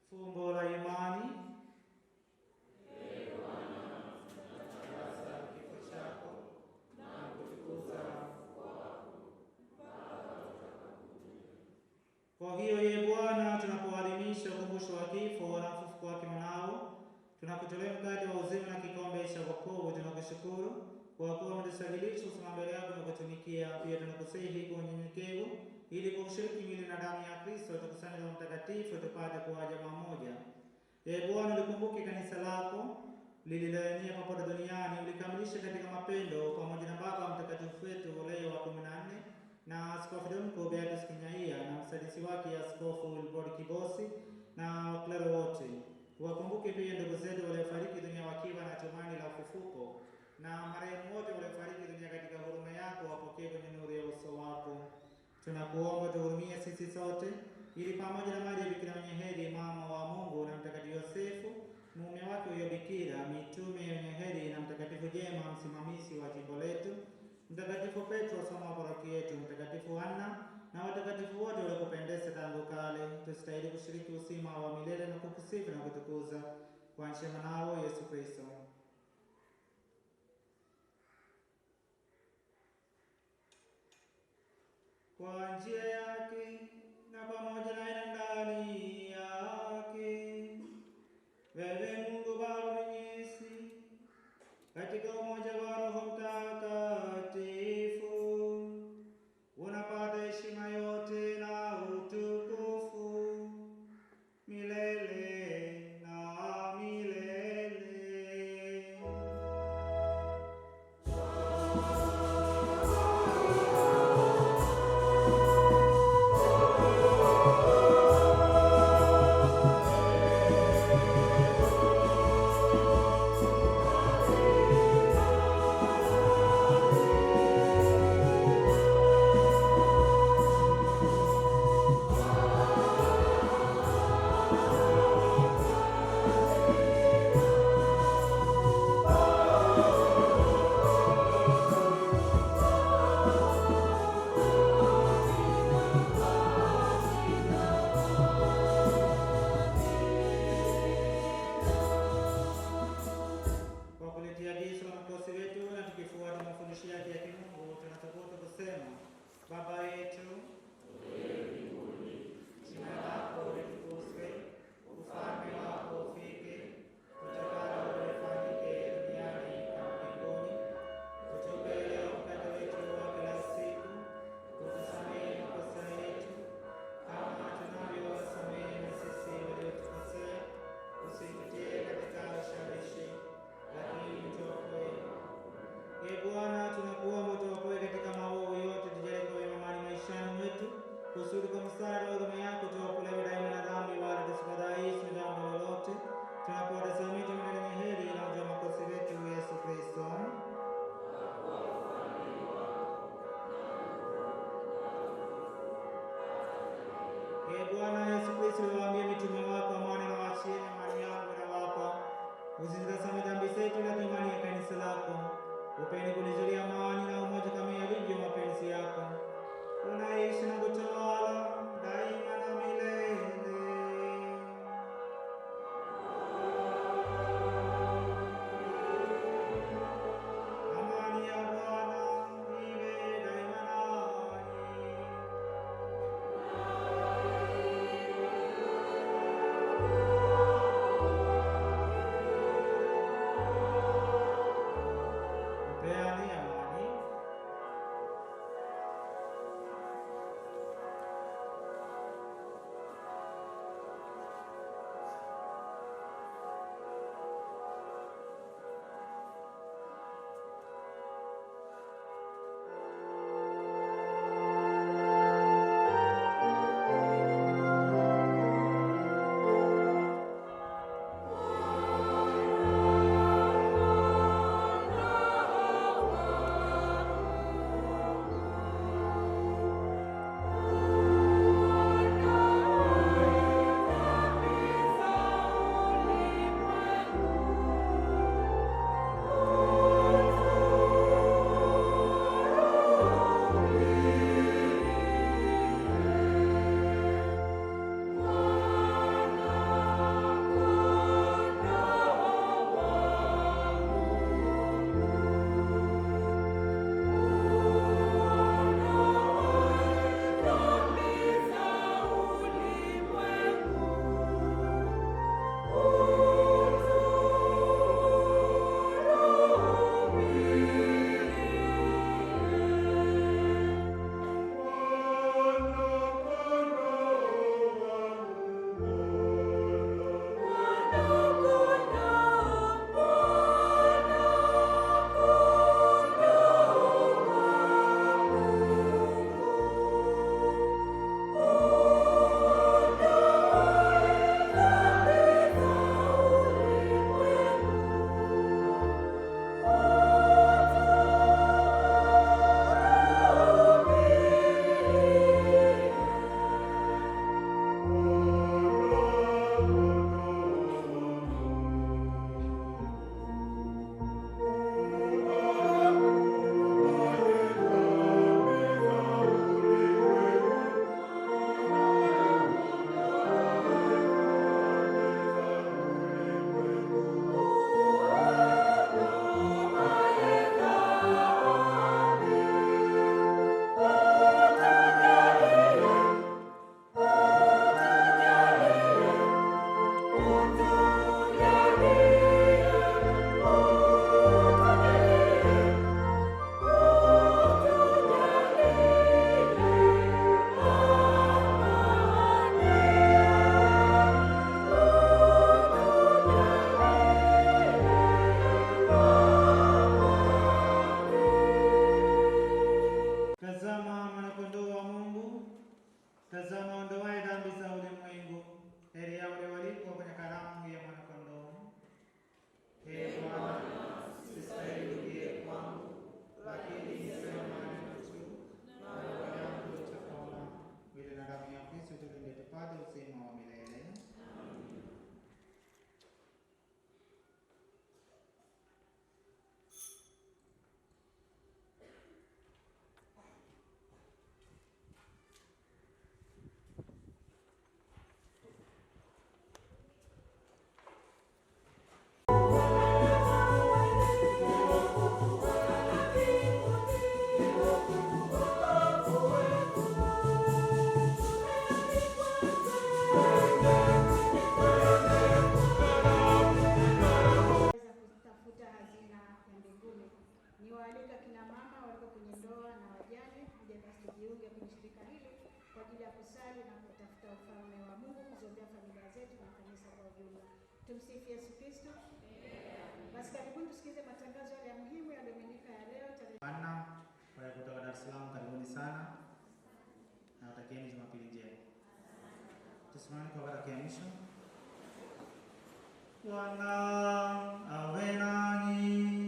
Fumbo la imani. Kifo chako na kutukuza kwa hiyo, ye Bwana, tunapoadhimisha ukumbusho wa kifo na ufufuko wake mwanao, tunakutolea mkate wa uzima na kikombe cha wokovu. Tunakushukuru kwa kuwa umetusajilisha kusimama mbele yako na kutumikia. Pia tunakusihi kwa unyenyekevu, ili kwa kushiriki mwili na damu ya Kristo tukusanye Roho Mtakatifu tupate kuwa jamaa moja. Ee Bwana, ulikumbuke kanisa lako lililoenea popote duniani, ulikamilisha katika mapendo, pamoja na Baba Mtakatifu wetu Leo wa 14 na Askofu Domko Beatus Kinyaia na msaidizi wake Askofu Wilbrod Kibosi na waklero wote. Wakumbuke pia ndugu zetu waliofariki dunia wakiwa na tumaini la ufufuko, na marehemu wote waliofariki dunia katika huruma yako wapokee kwenye nuru ya uso wako. Tunakuomba tuhurumie sisi sote, ili pamoja na Maria Bikira mwenye heri, mama wa Mungu, na Mtakatifu Yosefu mume wake huyo Bikira, mitume wenye heri, na Mtakatifu Jema msimamizi wa jimbo letu, Mtakatifu Petro somo wa parokia yetu, Mtakatifu Anna na watakatifu wote waliokupendeza tangu kale, tusitahili kushiriki uzima wa milele na kukusifu na kutukuza kwa njia ya mwanao Yesu Kristo. Kwa njia yake na pamoja naye ndani yake, wewe Mungu Baba Mwenyezi, katika umoja wa Roho Mtakatifu, unapata heshima yote na utukufu milele na milele. wapate uzima wa milele. Niwaalika kina mama waliko kwenye ndoa na wajane kuja basi tujiunge kwenye shirika hili kwa ajili ya kusali na kutafuta ufalme wa Mungu, kuziombea familia zetu na kanisa kwa ujumla. Tumsifu Yesu Kristo. Basi karibuni tusikize matangazo yale ya muhimu ya Dominika ya leo tarehe kwa kutoka Dar es Salaam. Karibuni sana na watakieni Jumapili njema. Tusimame kwa baraka ya mwisho. Bwana awe nanyi.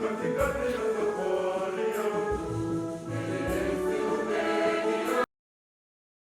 Katika